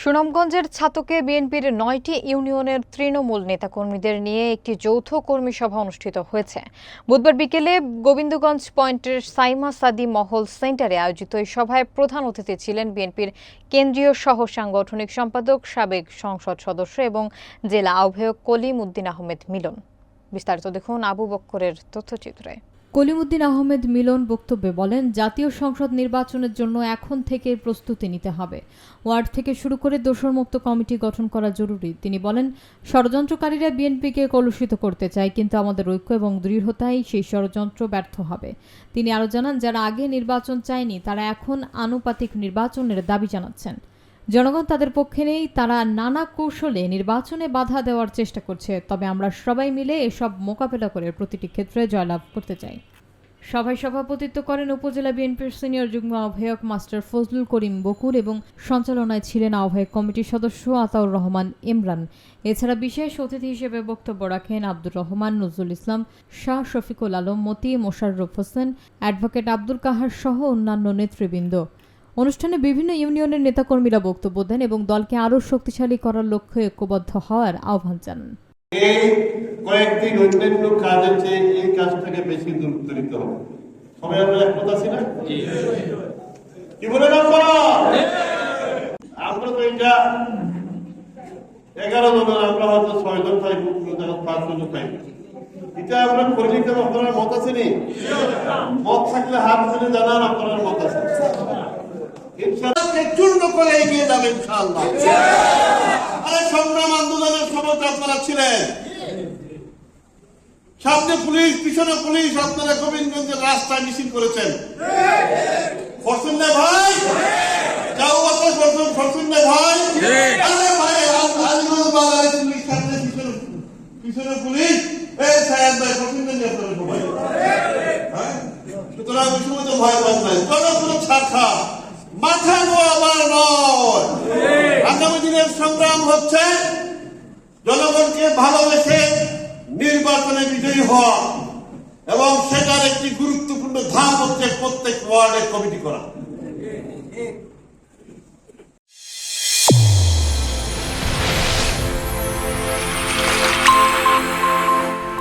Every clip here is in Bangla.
সুনামগঞ্জের ছাতকে বিএনপির ৯টি ইউনিয়নের তৃণমূল নেতাকর্মীদের নিয়ে একটি যৌথ কর্মী সভা অনুষ্ঠিত হয়েছে। বুধবার বিকেলে গোবিন্দগঞ্জ পয়েন্টের সাইমা সাদি মহল সেন্টারে আয়োজিত এই সভায় প্রধান অতিথি ছিলেন বিএনপির কেন্দ্রীয় সহ সাংগঠনিক সম্পাদক, সাবেক সংসদ সদস্য এবং জেলা আহ্বায়ক কলিম উদ্দিন আহমেদ মিলন। বিস্তারিত দেখুন আবু বক্করের তথ্যচিত্রে। কলিম উদ্দিন আহমেদ মিলন বক্তব্যে বলেন, জাতীয় সংসদ নির্বাচনের জন্য এখন থেকে প্রস্তুতি নিতে হবে। ওয়ার্ড থেকে শুরু করে দোসরমুক্ত কমিটি গঠন করা জরুরি। তিনি বলেন, ষড়যন্ত্রকারীরা বিএনপিকে কলুষিত করতে চায়, কিন্তু আমাদের ঐক্য এবং দৃঢ়তাই সেই ষড়যন্ত্র ব্যর্থ হবে। তিনি আরও জানান, যারা আগে নির্বাচন চায়নি তারা এখন আনুপাতিক নির্বাচনের দাবি জানাচ্ছেন। জনগণ তাদের পক্ষে নেই, তারা নানা কৌশলে নির্বাচনে বাধা দেওয়ার চেষ্টা করছে। তবে আমরা সবাই মিলে এসব মোকাবেলা করে প্রতিটি ক্ষেত্রে জয়লাভ করতে চাই। সভায় সভাপতিত্ব করেন উপজেলা বিএনপির সিনিয়র যুগ্ম আহ্বায়ক মাস্টার ফজলুল করিম বকুল এবং সঞ্চালনায় ছিলেন আহ্বায়ক কমিটির সদস্য আতাউর রহমান ইমরান। এছাড়া বিশেষ অতিথি হিসেবে বক্তব্য রাখেন আব্দুর রহমান, নজরুল ইসলাম, শাহ শফিকুল আলম, মতি, মোশাররফ হোসেন, অ্যাডভোকেট আব্দুল কাহার সহ অন্যান্য নেতৃবৃন্দ। অনুষ্ঠানে বিভিন্ন ইউনিয়নের নেতাকর্মীরা বক্তব্য দেন এবং দলকে আরও শক্তিশালী করার লক্ষ্যে ঐক্যবদ্ধ হওয়ার আহ্বান জানান। এই কয়েকদিন অন্যান্য কাজের চেয়ে এই কাজটাকে বেশি গুরুত্ব দিতে হবে। সবাই আমরা একমত আছি না? কি বলেন আপনারা? আমরা তো এটা 11 জন, আমরা হয়তো 6 জন পাইব, 5 জন পাইব। এটা আমরা করে নিতে আপনার মত আছে নি? মত থাকলে হাত তুলে জানান আপনার মত আছে। চূর্ণ করে এগিয়ে যাবে ইনশাআল্লাহ। আরে সংগ্রাম আন্দোলনের সময় আপনারা ছিলেন, সামনে পুলিশ, পিছনে পুলিশ, আপনারা গোবিন্দগঞ্জের রাস্তায় মিছিল করেছেন। ফরচুন না ভাই, যাও বাতাস ফরচুন না ভাই। আরে ভাই, আজমল বাজারে পুলিশ, সামনে পিছনে পুলিশ, এই সাহেব ভাই ফরচুন না আপনারা সবাই। সুতরাং ওই সময় তো ভয় পান নাই, কোনো ছাড়া মাথা নোয়াবার নয়। আগামী দিনের সংগ্রাম হচ্ছে জনগণকে ভালোবেসে নির্বাচনে বিজয়ী হওয়া, এবং সেটার একটি গুরুত্বপূর্ণ ধাপ হচ্ছে প্রত্যেক ওয়ার্ডে কমিটি করা।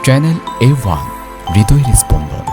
চ্যানেল A1 হৃদয়ের স্পন্দন।